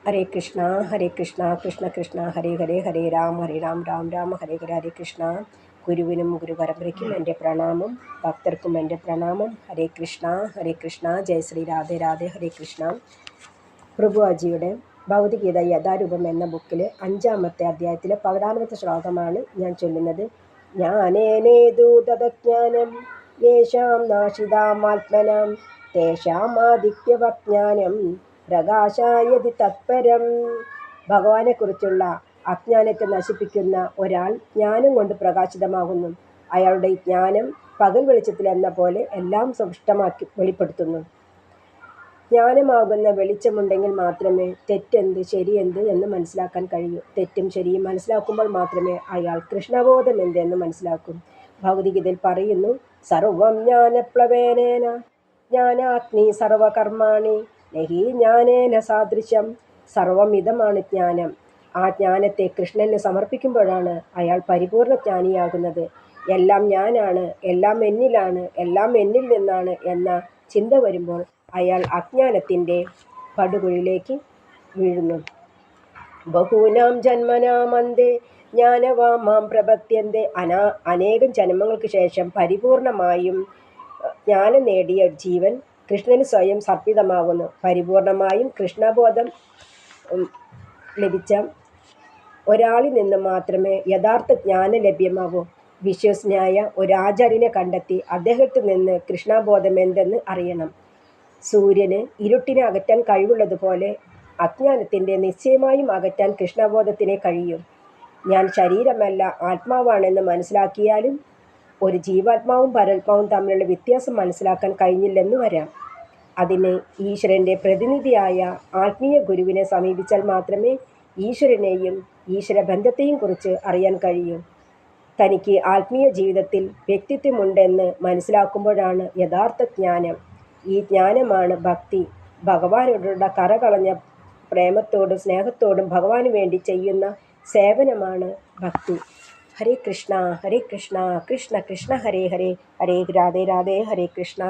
ഹരേ കൃഷ്ണ കൃഷ്ണ കൃഷ്ണ ഹരേ ഹരേ, ഹരേ രാം രാം രാം ഹരേ ഹരേ. ഹരേ കൃഷ്ണ. ഗുരുവിനും ഗുരുപരമ്പരയ്ക്കും എൻ്റെ പ്രണാമം, ഭക്തർക്കും എൻ്റെ പ്രണാമം. ഹരേ കൃഷ്ണ. ജയ ശ്രീ രാധേ രാധേ. ഹരേ കൃഷ്ണ. പ്രഭുവാജിയുടെ ഭൗതികഗീത യഥാരൂപം എന്ന ബുക്കിൽ 5-ാമത്തെ അധ്യായത്തിലെ 16-ാമത്തെ ശ്ലോകമാണ് ഞാൻ ചൊല്ലുന്നത്. ജ്ഞാനേനേതു തദജ്ഞാനം യേഷാം നാശിതാമാത്മനാം തേഷാമാദിത്യവജ്ഞാനം പ്രകാശായതി തത്പരം. ഭഗവാനെക്കുറിച്ചുള്ള അജ്ഞാനത്തെ നശിപ്പിക്കുന്ന ഒരാൾ ജ്ഞാനം കൊണ്ട് പ്രകാശിതമാകുന്നു. അയാളുടെ ജ്ഞാനം പകൽ വെളിച്ചത്തിൽ എന്ന പോലെ എല്ലാം സ്പഷ്ടമാക്കി വെളിപ്പെടുത്തുന്നു. ജ്ഞാനമാകുന്ന വെളിച്ചമുണ്ടെങ്കിൽ മാത്രമേ തെറ്റെന്ത് ശരിയെന്ത് എന്ന് മനസ്സിലാക്കാൻ കഴിയൂ. തെറ്റും ശരിയും മനസ്സിലാക്കുമ്പോൾ മാത്രമേ അയാൾ കൃഷ്ണബോധം എന്തെന്ന് മനസ്സിലാക്കൂ. ഭൗതികതയിൽ പറയുന്നു, സർവം ജ്ഞാനപ്ലവേനേന ജ്ഞാനാഗ്നി സർവകർമാണി നഹി ജ്ഞാനേന സാദൃശം. സർവമിതമാണ് ജ്ഞാനം. ആ ജ്ഞാനത്തെ കൃഷ്ണന് സമർപ്പിക്കുമ്പോഴാണ് അയാൾ പരിപൂർണ ജ്ഞാനിയാകുന്നത്. എല്ലാം ഞാനാണ്, എല്ലാം എന്നിലാണ്, എല്ലാം എന്നിൽ നിന്നാണ് എന്ന ചിന്ത വരുമ്പോൾ അയാൾ അജ്ഞാനത്തിൻ്റെ പടുകുഴിയിലേക്ക് വീഴുന്നു. ബഹൂനാം ജന്മനാമന്തേ ജ്ഞാനവാമാം പ്രപദ്യന്തേ. അനേകം ജന്മങ്ങൾക്ക് ശേഷം പരിപൂർണമായും ജ്ഞാനം നേടിയ ജീവൻ കൃഷ്ണന് സ്വയം സമർപ്പിതമാകുന്നു. പരിപൂർണമായും കൃഷ്ണബോധം ലഭിച്ച ഒരാളിൽ നിന്ന് മാത്രമേ യഥാർത്ഥ ജ്ഞാനം ലഭ്യമാകൂ. വിശ്വസ്തനായ ഒരാചാര്യനെ കണ്ടെത്തി അദ്ദേഹത്തിൽ നിന്ന് കൃഷ്ണബോധം എന്തെന്ന് അറിയണം. സൂര്യന് ഇരുട്ടിനെ അകറ്റാൻ കഴിവുള്ളതുപോലെ അജ്ഞാനത്തിൻ്റെ നിശ്ചയമായും അകറ്റാൻ കൃഷ്ണബോധത്തിനെ കഴിയും. ഞാൻ ശരീരമല്ല ആത്മാവാണെന്ന് മനസ്സിലാക്കിയാലും ഒരു ജീവാത്മാവും പരാത്മാവും തമ്മിലുള്ള വ്യത്യാസം മനസ്സിലാക്കാൻ കഴിഞ്ഞില്ലെന്ന് വരാം. അതിന് ഈശ്വരൻ്റെ പ്രതിനിധിയായ ആത്മീയ ഗുരുവിനെ സമീപിച്ചാൽ മാത്രമേ ഈശ്വരനെയും ഈശ്വരബന്ധത്തെയും കുറിച്ച് അറിയാൻ കഴിയൂ. തനിക്ക് ആത്മീയ ജീവിതത്തിൽ വ്യക്തിത്വമുണ്ടെന്ന് മനസ്സിലാക്കുമ്പോഴാണ് യഥാർത്ഥ ജ്ഞാനം. ഈ ജ്ഞാനമാണ് ഭക്തി. ഭഗവാനോടുള്ള കറകളഞ്ഞ പ്രേമത്തോടും സ്നേഹത്തോടും ഭഗവാന് വേണ്ടി ചെയ്യുന്ന സേവനമാണ് ഭക്തി. ഹരേ കൃഷ്ണ കൃഷ്ണ കൃഷ്ണ ഹരേ ഹരേ, ഹരേ രാധേ രാധേ. ഹരേ കൃഷ്ണ.